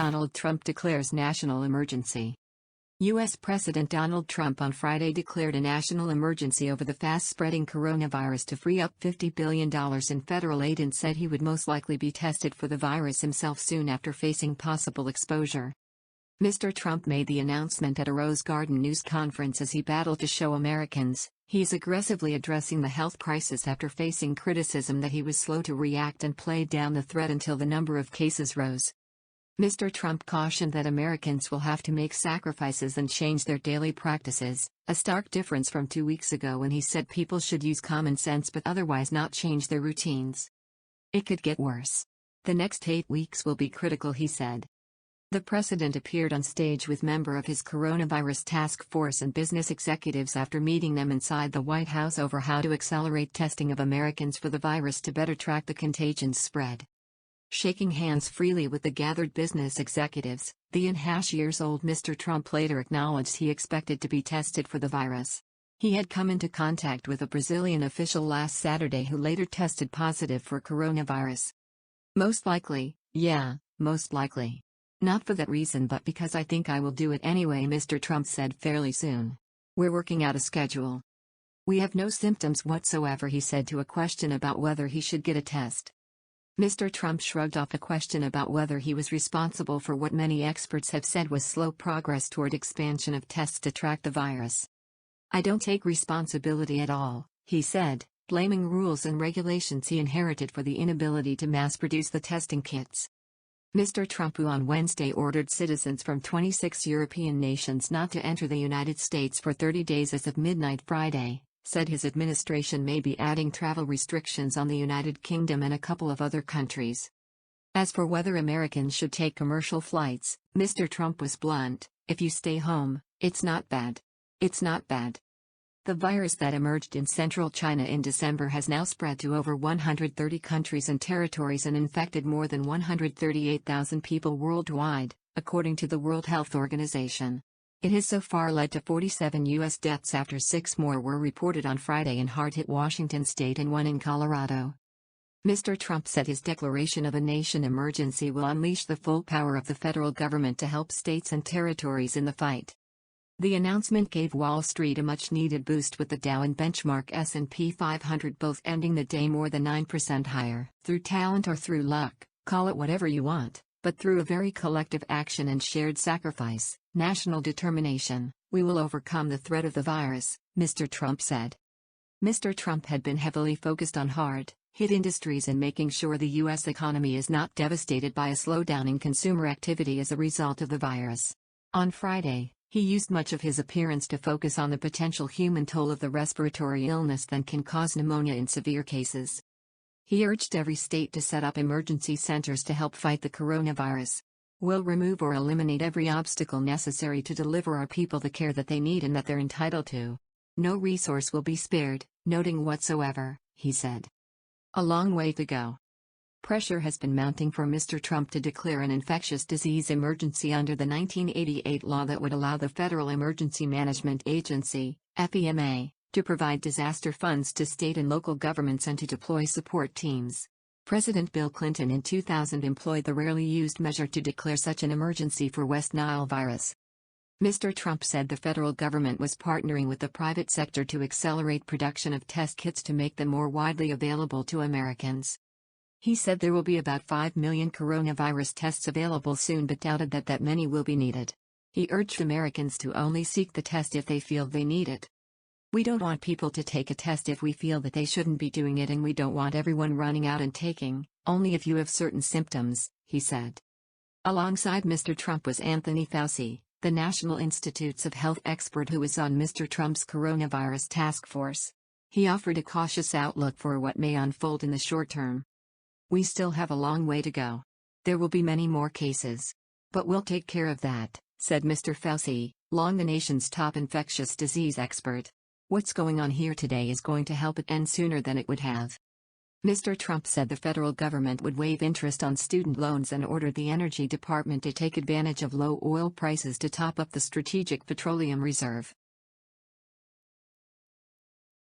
Donald Trump declares national emergency. U.S. President Donald Trump on Friday declared a national emergency over the fast-spreading coronavirus to free up $50 billion in federal aid and said he would most likely be tested for the virus himself soon after facing possible exposure. Mr. Trump made the announcement at a Rose Garden news conference as he battled to show Americans he's aggressively addressing the health crisis after facing criticism that he was slow to react and played down the threat until the number of cases rose. Mr. Trump cautioned that Americans will have to make sacrifices and change their daily practices, a stark difference from 2 weeks ago when he said people should use common sense but otherwise not change their routines. It could get worse. The next 8 weeks will be critical, he said. The president appeared on stage with members of his coronavirus task force and business executives after meeting them inside the White House over how to accelerate testing of Americans for the virus to better track the contagion's spread. Shaking hands freely with the gathered business executives, the years-old Mr. Trump later acknowledged he expected to be tested for the virus. He had come into contact with a Brazilian official last Saturday who later tested positive for coronavirus. Most likely, yeah, most likely. Not for that reason but because I think I will do it anyway, Mr. Trump said fairly soon. We're working out a schedule. We have no symptoms whatsoever, he said to a question about whether he should get a test. Mr. Trump shrugged off a question about whether he was responsible for what many experts have said was slow progress toward expansion of tests to track the virus. I don't take responsibility at all, he said, blaming rules and regulations he inherited for the inability to mass-produce the testing kits. Mr. Trump, who on Wednesday ordered citizens from 26 European nations not to enter the United States for 30 days as of midnight Friday, said his administration may be adding travel restrictions on the United Kingdom and a couple of other countries. As for whether Americans should take commercial flights, Mr. Trump was blunt: if you stay home, it's not bad. It's not bad. The virus that emerged in central China in December has now spread to over 130 countries and territories and infected more than 138,000 people worldwide, according to the World Health Organization. It has so far led to 47 U.S. deaths after 6 more were reported on Friday in hard-hit Washington state and 1 in Colorado. Mr. Trump said his declaration of a nation emergency will unleash the full power of the federal government to help states and territories in the fight. The announcement gave Wall Street a much-needed boost, with the Dow and benchmark S&P 500 both ending the day more than 9% higher. Through talent or through luck, call it whatever you want, but through a very collective action and shared sacrifice, national determination, we will overcome the threat of the virus, Mr. Trump said. Mr. Trump had been heavily focused on hard-hit industries and making sure the U.S. economy is not devastated by a slowdown in consumer activity as a result of the virus. On Friday, he used much of his appearance to focus on the potential human toll of the respiratory illness that can cause pneumonia in severe cases. He urged every state to set up emergency centers to help fight the coronavirus. We'll remove or eliminate every obstacle necessary to deliver our people the care that they need and that they're entitled to. No resource will be spared, noting whatsoever, he said. A long way to go. Pressure has been mounting for Mr. Trump to declare an infectious disease emergency under the 1988 law that would allow the Federal Emergency Management Agency, FEMA, to provide disaster funds to state and local governments and to deploy support teams. President Bill Clinton in 2000 employed the rarely used measure to declare such an emergency for West Nile virus. Mr. Trump said the federal government was partnering with the private sector to accelerate production of test kits to make them more widely available to Americans. He said there will be about 5 million coronavirus tests available soon, but doubted that many will be needed. He urged Americans to only seek the test if they feel they need it. We don't want people to take a test if we feel that they shouldn't be doing it, and we don't want everyone running out and taking, only if you have certain symptoms, he said. Alongside Mr. Trump was Anthony Fauci, the National Institutes of Health expert who was on Mr. Trump's coronavirus task force. He offered a cautious outlook for what may unfold in the short term. We still have a long way to go. There will be many more cases. But we'll take care of that, said Mr. Fauci, long the nation's top infectious disease expert. What's going on here today is going to help it end sooner than it would have. Mr. Trump said the federal government would waive interest on student loans and ordered the Energy Department to take advantage of low oil prices to top up the Strategic Petroleum Reserve.